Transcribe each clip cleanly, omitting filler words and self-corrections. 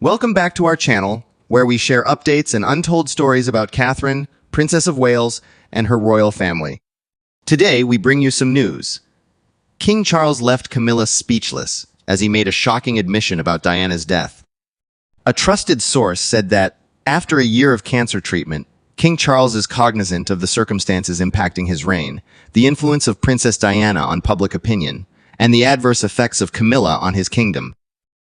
Welcome back to our channel, where we share updates and untold stories about Catherine, Princess of Wales, and her royal family. Today, we bring you some news. King Charles left Camilla speechless as he made a shocking admission about Diana's death. A trusted source said that, after a year of cancer treatment, King Charles is cognizant of the circumstances impacting his reign, the influence of Princess Diana on public opinion, and the adverse effects of Camilla on his kingdom.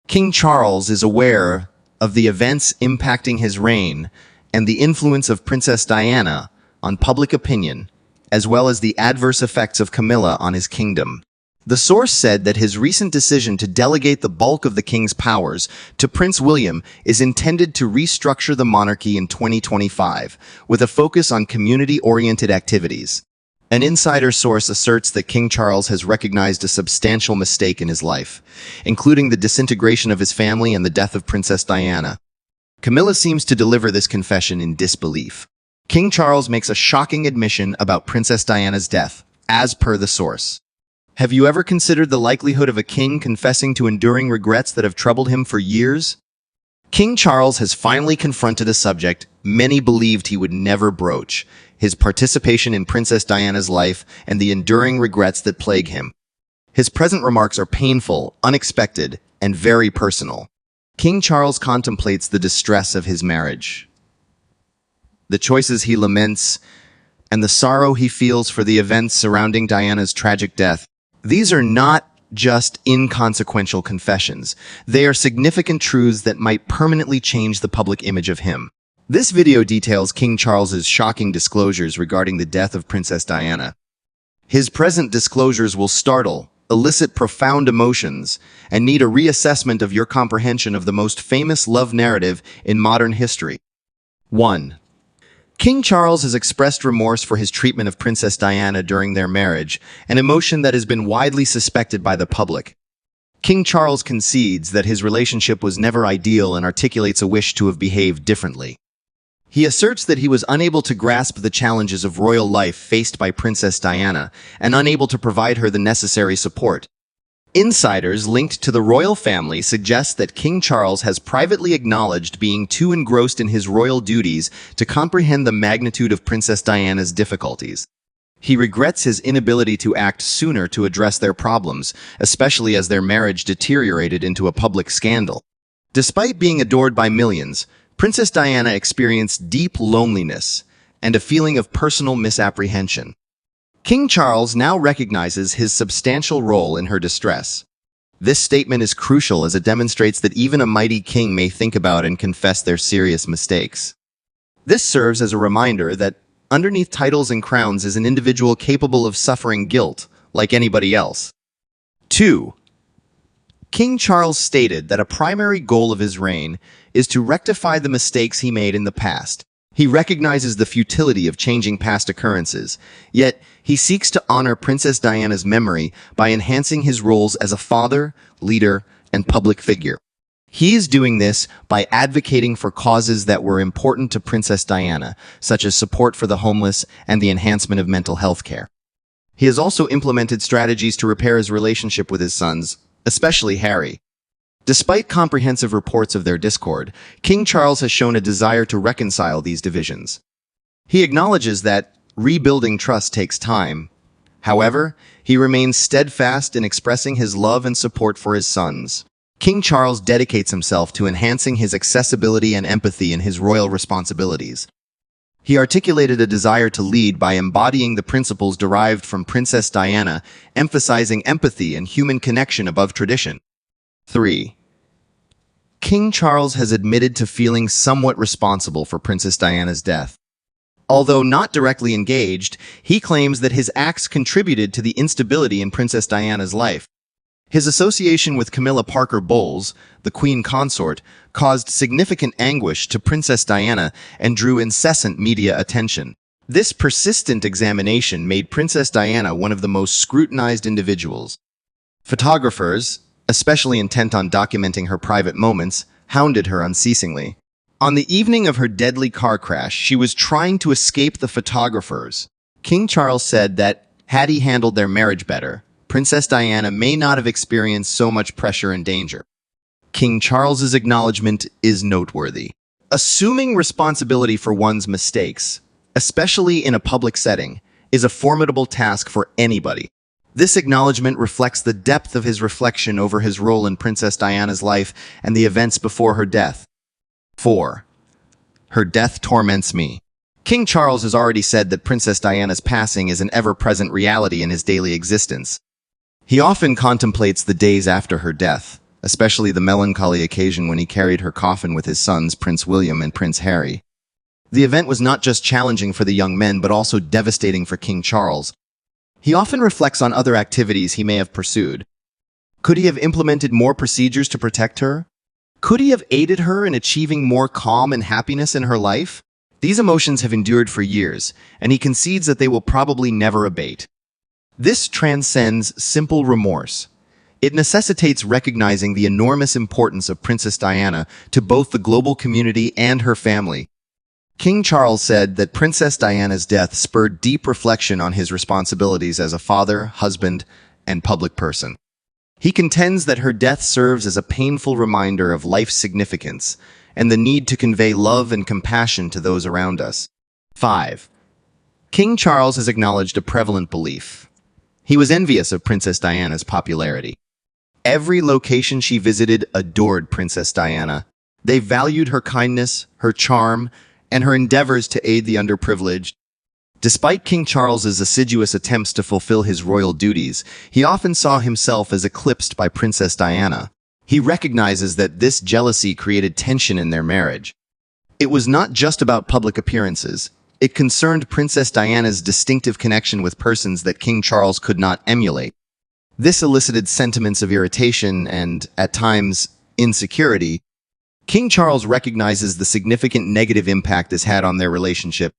King Charles is aware of the events impacting his reign and the influence of Princess Diana on public opinion, as well as the adverse effects of Camilla on his kingdom. The source said that his recent decision to delegate the bulk of the king's powers to Prince William is intended to restructure the monarchy in 2025, with a focus on community-oriented activities. An insider source asserts that King Charles has recognized a substantial mistake in his life, including the disintegration of his family and the death of Princess Diana. Camilla seems to deliver this confession in disbelief. King Charles makes a shocking admission about Princess Diana's death, as per the source. Have you ever considered the likelihood of a king confessing to enduring regrets that have troubled him for years? King Charles has finally confronted a subject many believed he would never broach: his participation in Princess Diana's life and the enduring regrets that plague him. His present remarks are painful, unexpected, and very personal. King Charles contemplates the distress of his marriage, the choices he laments, and the sorrow he feels for the events surrounding Diana's tragic death. These are not just inconsequential confessions. They are significant truths that might permanently change the public image of him. This video details King Charles's shocking disclosures regarding the death of Princess Diana. His present disclosures will startle, elicit profound emotions, and need a reassessment of your comprehension of the most famous love narrative in modern history. 1. King Charles has expressed remorse for his treatment of Princess Diana during their marriage, an emotion that has been widely suspected by the public. King Charles concedes that his relationship was never ideal and articulates a wish to have behaved differently. He asserts that he was unable to grasp the challenges of royal life faced by Princess Diana and unable to provide her the necessary support. Insiders linked to the royal family suggest that King Charles has privately acknowledged being too engrossed in his royal duties to comprehend the magnitude of Princess Diana's difficulties. He regrets his inability to act sooner to address their problems, especially as their marriage deteriorated into a public scandal. Despite being adored by millions, Princess Diana experienced deep loneliness and a feeling of personal misapprehension. King Charles now recognizes his substantial role in her distress. This statement is crucial as it demonstrates that even a mighty king may think about and confess their serious mistakes. This serves as a reminder that underneath titles and crowns is an individual capable of suffering guilt, like anybody else. 2. King Charles stated that a primary goal of his reign is to rectify the mistakes he made in the past. He recognizes the futility of changing past occurrences, yet he seeks to honor Princess Diana's memory by enhancing his roles as a father, leader, and public figure. He is doing this by advocating for causes that were important to Princess Diana, such as support for the homeless and the enhancement of mental health care. He has also implemented strategies to repair his relationship with his sons, especially Harry. Despite comprehensive reports of their discord, King Charles has shown a desire to reconcile these divisions. He acknowledges that rebuilding trust takes time. However, he remains steadfast in expressing his love and support for his sons. King Charles dedicates himself to enhancing his accessibility and empathy in his royal responsibilities. He articulated a desire to lead by embodying the principles derived from Princess Diana, emphasizing empathy and human connection above tradition. 3. King Charles has admitted to feeling somewhat responsible for Princess Diana's death. Although not directly engaged, he claims that his acts contributed to the instability in Princess Diana's life. His association with Camilla Parker Bowles, the Queen Consort, caused significant anguish to Princess Diana and drew incessant media attention. This persistent examination made Princess Diana one of the most scrutinized individuals. Photographers, especially intent on documenting her private moments, hounded her unceasingly. On the evening of her deadly car crash, she was trying to escape the photographers. King Charles said that, had he handled their marriage better, Princess Diana may not have experienced so much pressure and danger. King Charles's acknowledgement is noteworthy. Assuming responsibility for one's mistakes, especially in a public setting, is a formidable task for anybody. This acknowledgement reflects the depth of his reflection over his role in Princess Diana's life and the events before her death. 4. Her death torments me. King Charles has already said that Princess Diana's passing is an ever-present reality in his daily existence. He often contemplates the days after her death, especially the melancholy occasion when he carried her coffin with his sons, Prince William and Prince Harry. The event was not just challenging for the young men, but also devastating for King Charles. He often reflects on other activities he may have pursued. Could he have implemented more procedures to protect her? Could he have aided her in achieving more calm and happiness in her life? These emotions have endured for years, and he concedes that they will probably never abate. This transcends simple remorse. It necessitates recognizing the enormous importance of Princess Diana to both the global community and her family. King Charles said that Princess Diana's death spurred deep reflection on his responsibilities as a father, husband, and public person. He contends that her death serves as a painful reminder of life's significance and the need to convey love and compassion to those around us. 5. King Charles has acknowledged a prevalent belief. He was envious of Princess Diana's popularity. Every location she visited adored Princess Diana. They valued her kindness, her charm, and her endeavors to aid the underprivileged. Despite King Charles's assiduous attempts to fulfill his royal duties, he often saw himself as eclipsed by Princess Diana. He recognizes that this jealousy created tension in their marriage. It was not just about public appearances. It concerned Princess Diana's distinctive connection with persons that King Charles could not emulate. This elicited sentiments of irritation and, at times, insecurity. King Charles recognizes the significant negative impact this had on their relationship.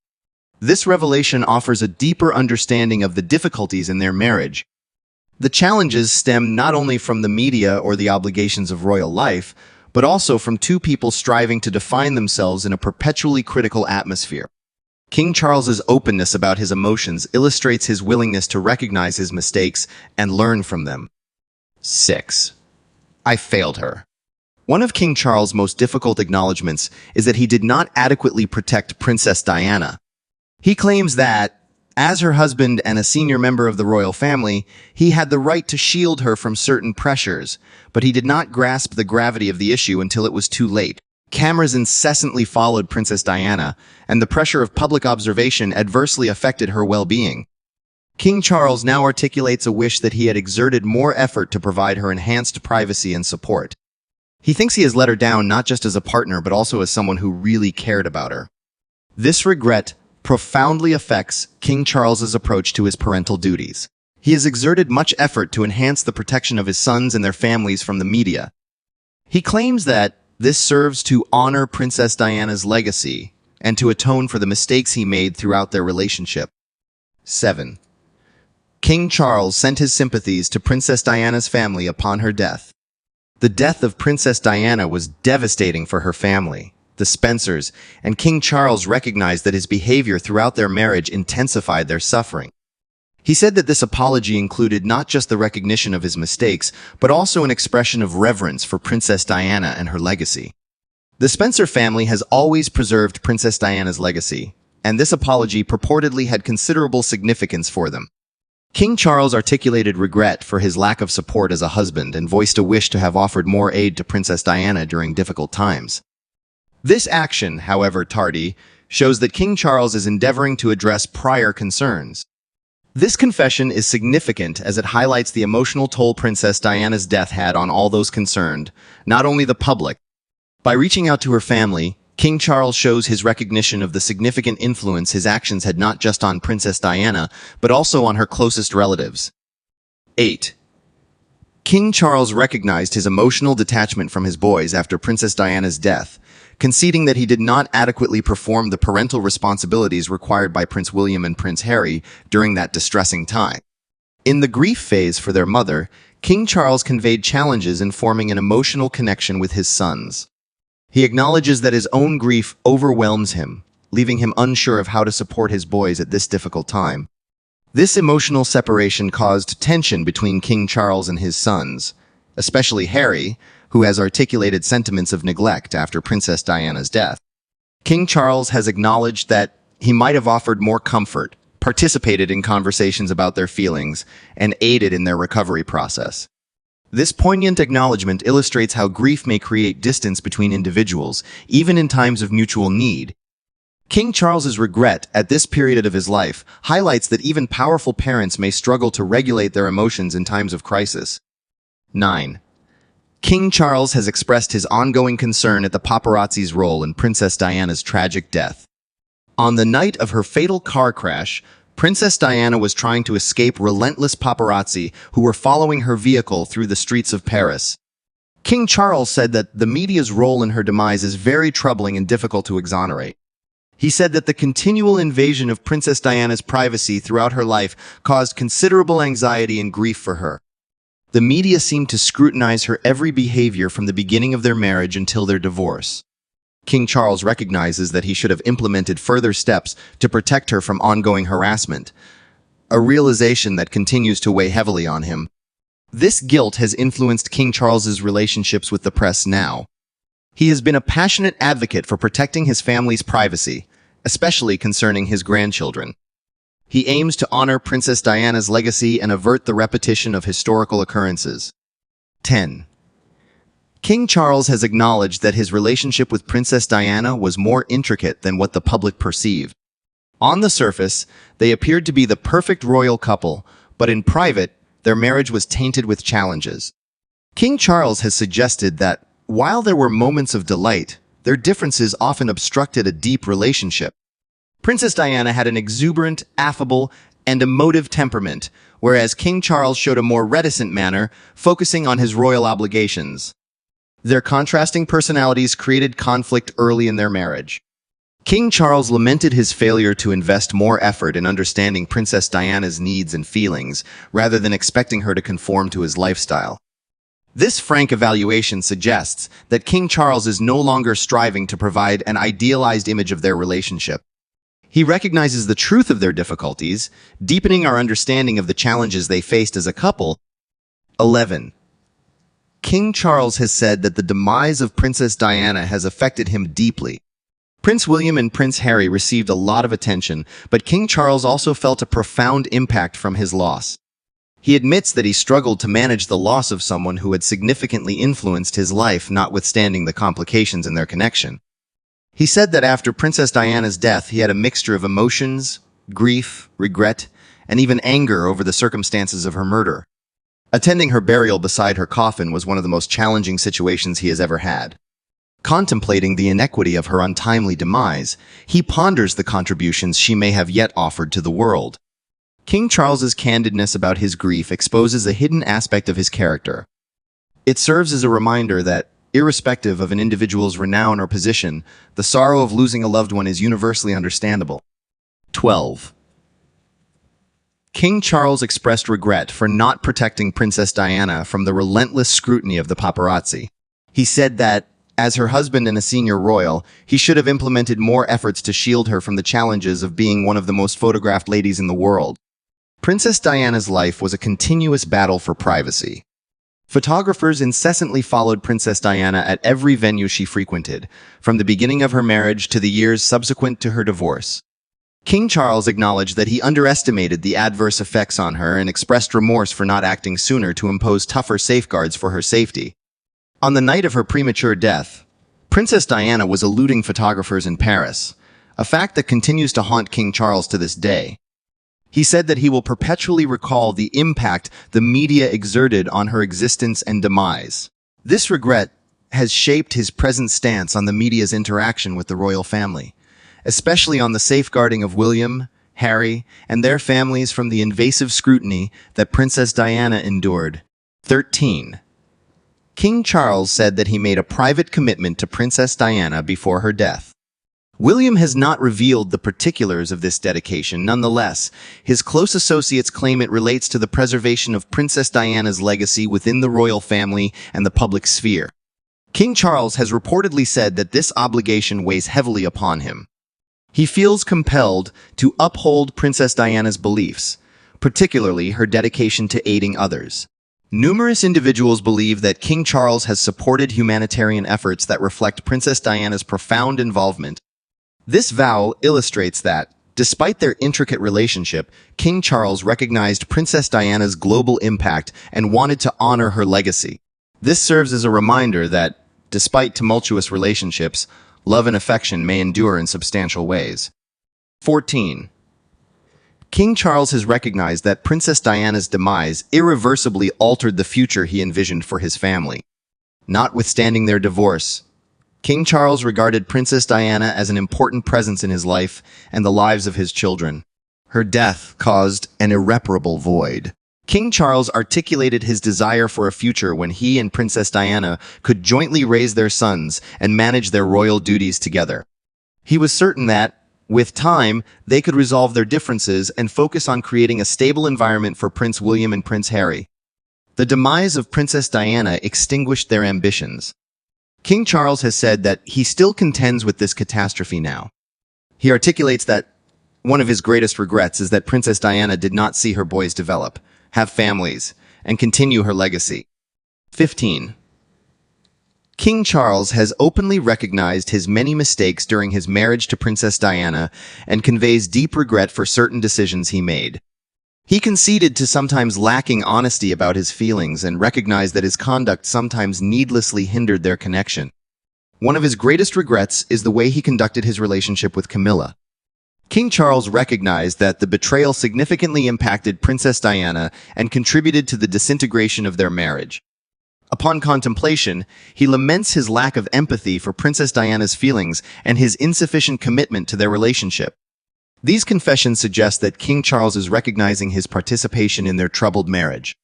This revelation offers a deeper understanding of the difficulties in their marriage. The challenges stem not only from the media or the obligations of royal life, but also from two people striving to define themselves in a perpetually critical atmosphere. King Charles's openness about his emotions illustrates his willingness to recognize his mistakes and learn from them. 6. I failed her. One of King Charles' most difficult acknowledgments is that he did not adequately protect Princess Diana. He claims that, as her husband and a senior member of the royal family, he had the right to shield her from certain pressures, but he did not grasp the gravity of the issue until it was too late. Cameras incessantly followed Princess Diana, and the pressure of public observation adversely affected her well-being. King Charles now articulates a wish that he had exerted more effort to provide her enhanced privacy and support. He thinks he has let her down not just as a partner, but also as someone who really cared about her. This regret profoundly affects King Charles's approach to his parental duties. He has exerted much effort to enhance the protection of his sons and their families from the media. He claims that this serves to honor Princess Diana's legacy and to atone for the mistakes he made throughout their relationship. 7. King Charles sent his sympathies to Princess Diana's family upon her death. The death of Princess Diana was devastating for her family, the Spencers, and King Charles recognized that his behavior throughout their marriage intensified their suffering. He said that this apology included not just the recognition of his mistakes, but also an expression of reverence for Princess Diana and her legacy. The Spencer family has always preserved Princess Diana's legacy, and this apology purportedly had considerable significance for them. King Charles articulated regret for his lack of support as a husband and voiced a wish to have offered more aid to Princess Diana during difficult times. This action, however tardy, shows that King Charles is endeavoring to address prior concerns. This confession is significant as it highlights the emotional toll Princess Diana's death had on all those concerned, not only the public. By reaching out to her family, King Charles shows his recognition of the significant influence his actions had not just on Princess Diana, but also on her closest relatives. 8. King Charles recognized his emotional detachment from his boys after Princess Diana's death, conceding that he did not adequately perform the parental responsibilities required by Prince William and Prince Harry during that distressing time. In the grief phase for their mother, King Charles conveyed challenges in forming an emotional connection with his sons. He acknowledges that his own grief overwhelms him, leaving him unsure of how to support his boys at this difficult time. This emotional separation caused tension between King Charles and his sons, especially Harry, who has articulated sentiments of neglect after Princess Diana's death. King Charles has acknowledged that he might have offered more comfort, participated in conversations about their feelings, and aided in their recovery process. This poignant acknowledgement illustrates how grief may create distance between individuals, even in times of mutual need. King Charles's regret at this period of his life highlights that even powerful parents may struggle to regulate their emotions in times of crisis. 9. King Charles has expressed his ongoing concern at the paparazzi's role in Princess Diana's tragic death. On the night of her fatal car crash, Princess Diana was trying to escape relentless paparazzi who were following her vehicle through the streets of Paris. King Charles said that the media's role in her demise is very troubling and difficult to exonerate. He said that the continual invasion of Princess Diana's privacy throughout her life caused considerable anxiety and grief for her. The media seemed to scrutinize her every behavior from the beginning of their marriage until their divorce. King Charles recognizes that he should have implemented further steps to protect her from ongoing harassment, a realization that continues to weigh heavily on him. This guilt has influenced King Charles's relationships with the press now. He has been a passionate advocate for protecting his family's privacy, especially concerning his grandchildren. He aims to honor Princess Diana's legacy and avert the repetition of historical occurrences. 10. King Charles has acknowledged that his relationship with Princess Diana was more intricate than what the public perceived. On the surface, they appeared to be the perfect royal couple, but in private, their marriage was tainted with challenges. King Charles has suggested that, while there were moments of delight, their differences often obstructed a deep relationship. Princess Diana had an exuberant, affable, and emotive temperament, whereas King Charles showed a more reticent manner, focusing on his royal obligations. Their contrasting personalities created conflict early in their marriage. King Charles lamented his failure to invest more effort in understanding Princess Diana's needs and feelings, rather than expecting her to conform to his lifestyle. This frank evaluation suggests that King Charles is no longer striving to provide an idealized image of their relationship. He recognizes the truth of their difficulties, deepening our understanding of the challenges they faced as a couple. 11. King Charles has said that the demise of Princess Diana has affected him deeply. Prince William and Prince Harry received a lot of attention, but King Charles also felt a profound impact from his loss. He admits that he struggled to manage the loss of someone who had significantly influenced his life, notwithstanding the complications in their connection. He said that after Princess Diana's death, he had a mixture of emotions, grief, regret, and even anger over the circumstances of her murder. Attending her burial beside her coffin was one of the most challenging situations he has ever had. Contemplating the inequity of her untimely demise, he ponders the contributions she may have yet offered to the world. King Charles's candidness about his grief exposes a hidden aspect of his character. It serves as a reminder that, irrespective of an individual's renown or position, the sorrow of losing a loved one is universally understandable. 12. King Charles expressed regret for not protecting Princess Diana from the relentless scrutiny of the paparazzi. He said that, as her husband and a senior royal, he should have implemented more efforts to shield her from the challenges of being one of the most photographed ladies in the world. Princess Diana's life was a continuous battle for privacy. Photographers incessantly followed Princess Diana at every venue she frequented, from the beginning of her marriage to the years subsequent to her divorce. King Charles acknowledged that he underestimated the adverse effects on her and expressed remorse for not acting sooner to impose tougher safeguards for her safety. On the night of her premature death, Princess Diana was eluding photographers in Paris, a fact that continues to haunt King Charles to this day. He said that he will perpetually recall the impact the media exerted on her existence and demise. This regret has shaped his present stance on the media's interaction with the royal family, especially on the safeguarding of William, Harry, and their families from the invasive scrutiny that Princess Diana endured. 13. King Charles said that he made a private commitment to Princess Diana before her death. William has not revealed the particulars of this dedication. Nonetheless, his close associates claim it relates to the preservation of Princess Diana's legacy within the royal family and the public sphere. King Charles has reportedly said that this obligation weighs heavily upon him. He feels compelled to uphold Princess Diana's beliefs, particularly her dedication to aiding others. Numerous individuals believe that King Charles has supported humanitarian efforts that reflect Princess Diana's profound involvement. This vow illustrates that, despite their intricate relationship, King Charles recognized Princess Diana's global impact and wanted to honor her legacy. This serves as a reminder that, despite tumultuous relationships, love and affection may endure in substantial ways. 14. King Charles has recognized that Princess Diana's demise irreversibly altered the future he envisioned for his family. Notwithstanding their divorce, King Charles regarded Princess Diana as an important presence in his life and the lives of his children. Her death caused an irreparable void. King Charles articulated his desire for a future when he and Princess Diana could jointly raise their sons and manage their royal duties together. He was certain that, with time, they could resolve their differences and focus on creating a stable environment for Prince William and Prince Harry. The demise of Princess Diana extinguished their ambitions. King Charles has said that he still contends with this catastrophe now. He articulates that one of his greatest regrets is that Princess Diana did not see her boys develop, have families, and continue her legacy. 15. King Charles has openly recognized his many mistakes during his marriage to Princess Diana and conveys deep regret for certain decisions he made. He conceded to sometimes lacking honesty about his feelings and recognized that his conduct sometimes needlessly hindered their connection. One of his greatest regrets is the way he conducted his relationship with Camilla. King Charles recognized that the betrayal significantly impacted Princess Diana and contributed to the disintegration of their marriage. Upon contemplation, he laments his lack of empathy for Princess Diana's feelings and his insufficient commitment to their relationship. These confessions suggest that King Charles is recognizing his participation in their troubled marriage.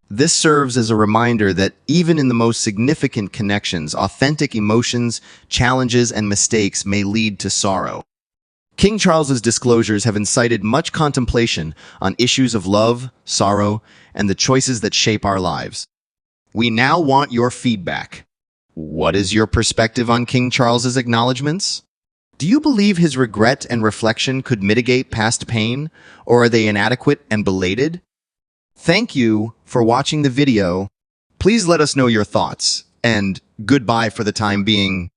This serves as a reminder that even in the most significant connections, authentic emotions, challenges, and mistakes may lead to sorrow. King Charles's disclosures have incited much contemplation on issues of love, sorrow, and the choices that shape our lives. We now want your feedback. What is your perspective on King Charles's acknowledgments? Do you believe his regret and reflection could mitigate past pain, or are they inadequate and belated? Thank you for watching the video. Please let us know your thoughts, and goodbye for the time being.